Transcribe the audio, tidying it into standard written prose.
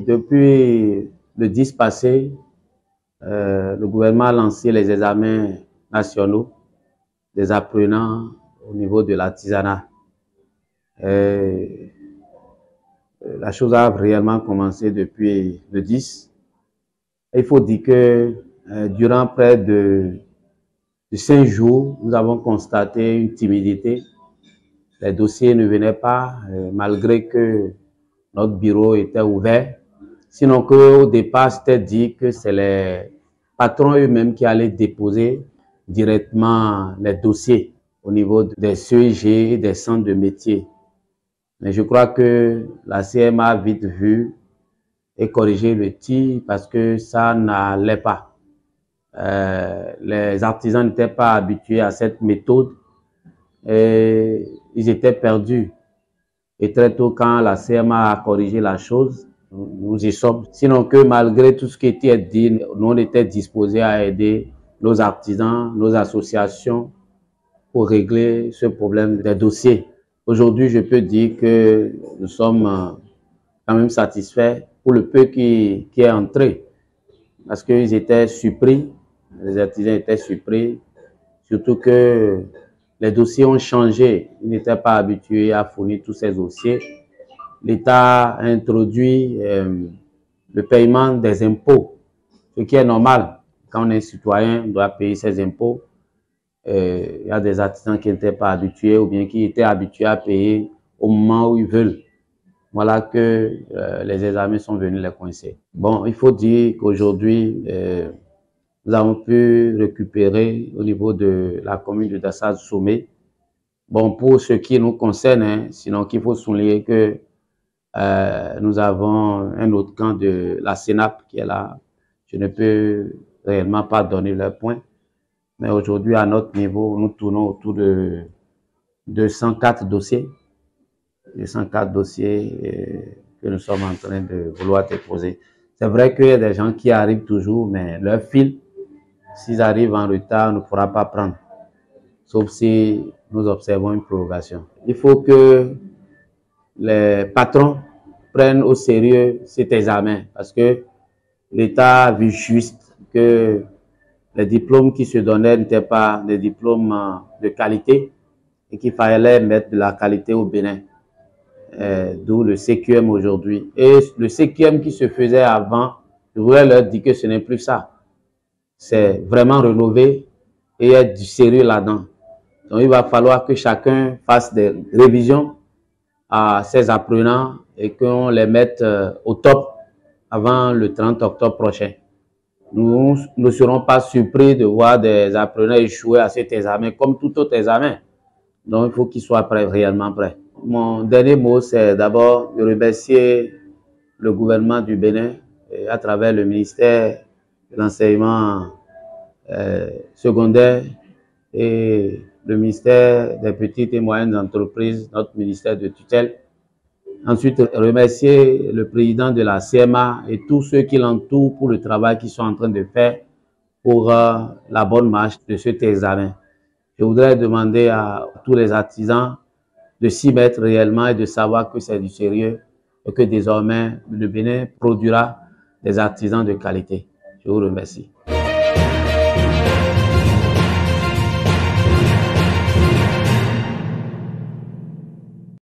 Depuis le 10 passé, le gouvernement a lancé les examens nationaux des apprenants au niveau de l'artisanat. La chose a réellement commencé depuis le 10. Il faut dire que durant près de 5 jours, nous avons constaté une timidité. Les dossiers ne venaient pas, malgré que notre bureau était ouvert. Sinon qu'au départ, c'était dit que c'est les patrons eux-mêmes qui allaient déposer directement les dossiers au niveau des CEG et des centres de métier. Mais je crois que la CMA a vite vu et corrigé le tir parce que ça n'allait pas. Les artisans n'étaient pas habitués à cette méthode et ils étaient perdus. Et très tôt, quand la CMA a corrigé la chose, nous y sommes. Sinon que malgré tout ce qui était dit, nous on était disposés à aider nos artisans, nos associations pour régler ce problème des dossiers. Aujourd'hui, je peux dire que nous sommes quand même satisfaits pour le peu qui est entré. Parce qu'ils étaient surpris, les artisans étaient surpris, surtout que les dossiers ont changé. Ils n'étaient pas habitués à fournir tous ces dossiers. L'État a introduit le paiement des impôts, ce qui est normal. Quand on est citoyen, on doit payer ses impôts. Il y a des artisans qui n'étaient pas habitués ou bien qui étaient habitués à payer au moment où ils veulent. Voilà que les examens sont venus les coincer. Bon, il faut dire qu'aujourd'hui, nous avons pu récupérer au niveau de la commune de Dassal-Somé. Bon, pour ce qui nous concerne, hein, sinon qu'il faut souligner que nous avons un autre camp de la CENAP qui est là. Je ne peux réellement pas donner leur point. Mais aujourd'hui, à notre niveau, nous tournons autour de 204 dossiers. 204 dossiers que nous sommes en train de vouloir déposer. C'est vrai qu'il y a des gens qui arrivent toujours, mais leur fil, s'ils arrivent en retard, ne pourra pas prendre. Sauf si nous observons une prorogation. Il faut que les patrons prennent au sérieux cet examen parce que l'État a vu juste que les diplômes qui se donnaient n'étaient pas des diplômes de qualité et qu'il fallait mettre de la qualité au Bénin. D'où le CQM aujourd'hui. Et le CQM qui se faisait avant, je voudrais leur dire que ce n'est plus ça. C'est vraiment rénové et il y a du sérieux là-dedans. Donc il va falloir que chacun fasse des révisions à ses apprenants et qu'on les mette au top avant le 30 octobre prochain. Nous ne serons pas surpris de voir des apprenants échouer à cet examen comme tout autre examen. Donc il faut qu'ils soient prêts, réellement prêts. Mon dernier mot, c'est d'abord de remercier le gouvernement du Bénin et à travers le ministère de l'enseignement secondaire et le ministère des petites et moyennes entreprises, notre ministère de tutelle. Ensuite, remercier le président de la CMA et tous ceux qui l'entourent pour le travail qu'ils sont en train de faire pour la bonne marche de cet examen. Je voudrais demander à tous les artisans de s'y mettre réellement et de savoir que c'est du sérieux et que désormais le Bénin produira des artisans de qualité. Je vous remercie.